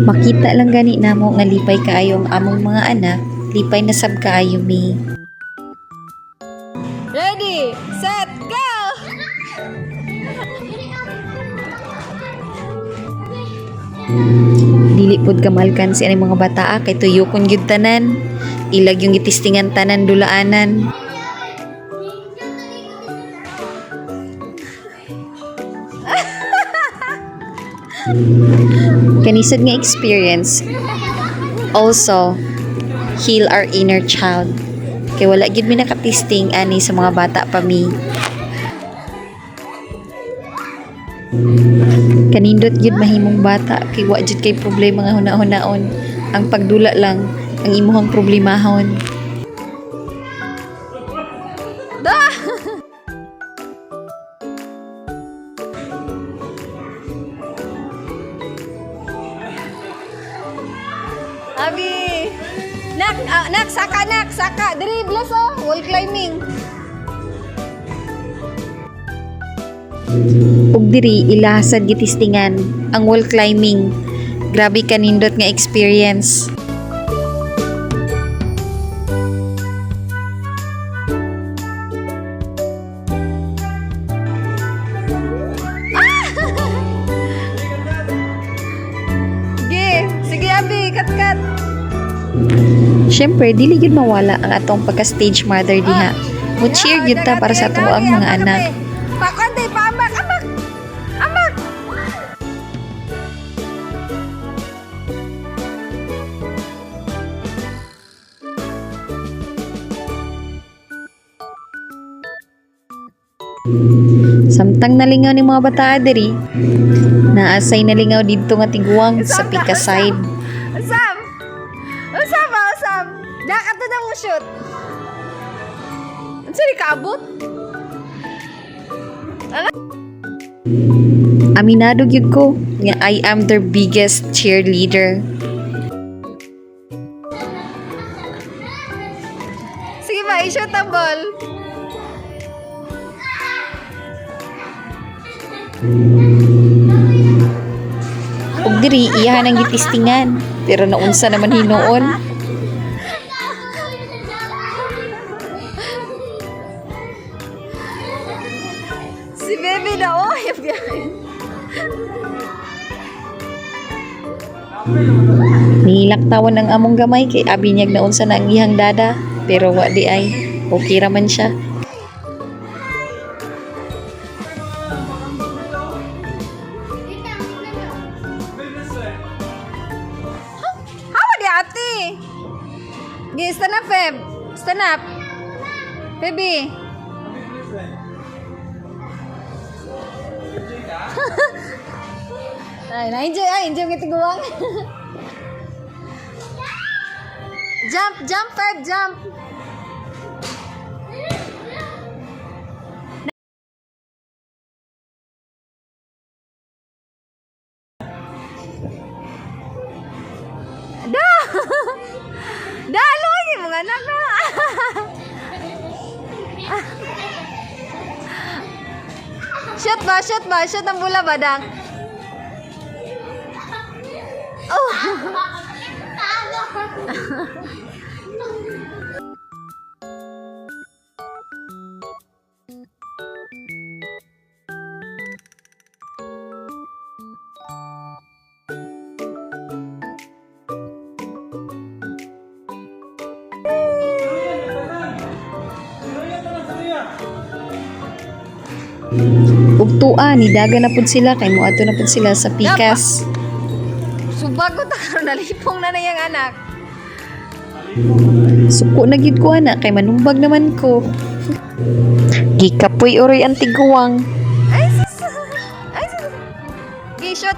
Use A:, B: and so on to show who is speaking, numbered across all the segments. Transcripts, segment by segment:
A: Makita lang gani namo nga lipay kaayo ang among mga anak, lipay na sab kaayo mi.
B: Ready, set, go!
A: Dili pod kamalkan si mga bataa kay tuyo kun gyud tanan. Ilag yung itistingan tanan dulaanan. Kanisod nga experience also heal our inner child. Kay wala gyud mi nakatisting ani sa mga bata pa mi. Kanindot gyud mahimong bata kay wa gyud kay problema nga huna-hunaon. Ang pagdula lang ang imuhang problemahon.
B: Da! Abi! Nak, saka. Dribbles oh, wall climbing.
A: Ug diri ilahasad gitistingan ang wall climbing. Grabe kanindot nga experience.
B: Sige, Abi, kat.
A: Syempre, dili gyud mawala ang atong pagka-stage mother diha. Mo-cheer gyud ta para sa ato ang mga anak.
B: Pakonti, amak.
A: Samtang nalingaw ni mga bata diri, naasay nalingaw didto nga tiguang sa pika side.
B: Usam. Dakat na mo shoot. Ano sa'yo kaabot?
A: Aminado gyud ko nga I am their biggest cheerleader.
B: Sige ba, i-shoot ang ball.
A: Ug diri iyahan ang gitistingan, pero naunsa naman hinuon.
B: Si Bebe na, oh.
A: Nilaktawan ang among gamay kay abinyag naunsa na ang iyang dada, pero wa di ay okay ra man siya.
B: Hawa di ate. Okay, stand up, Feb. Stand up. Baby. Enjoy kita guwang. Jump, Feb, jump. Dalo ni mga anak na. Shoot ba? Shoot ang bola ba, Dang? Oh.
A: Ug tua ni daga na pud sila kay moadto na pud sila sa pikas.
B: Subagot ako, nalipong na yung anak.
A: Suko na gid ko ana kay manumbag naman ko. Gikapoy oroy ang tiguang.
B: Ay, sus. Okay, shoot.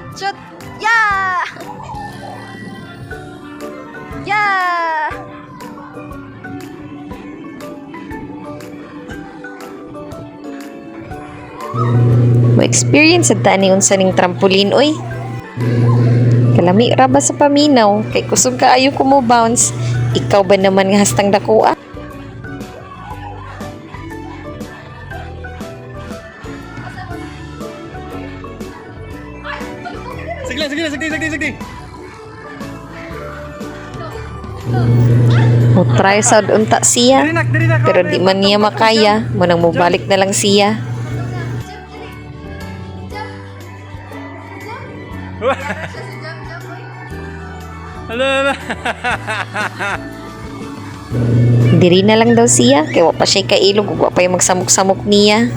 B: Yeah!
A: Mo-experience sa tani unsa ning trampoline oy. Kalami ra ba sa paminaw kay kusog kaayo ko mo bounce. Ikaw ba naman nga hastang dakuha?
C: Sige. sagdi.
A: Mo try sa unta siya.
C: Diri nak.
A: Pero di man niya makaya, munang mubalik na lang siya.
C: Ala.
A: Diri na lang daw siya, kaya wa pa siya kailog, ug wa pa yung magsamok-samok niya.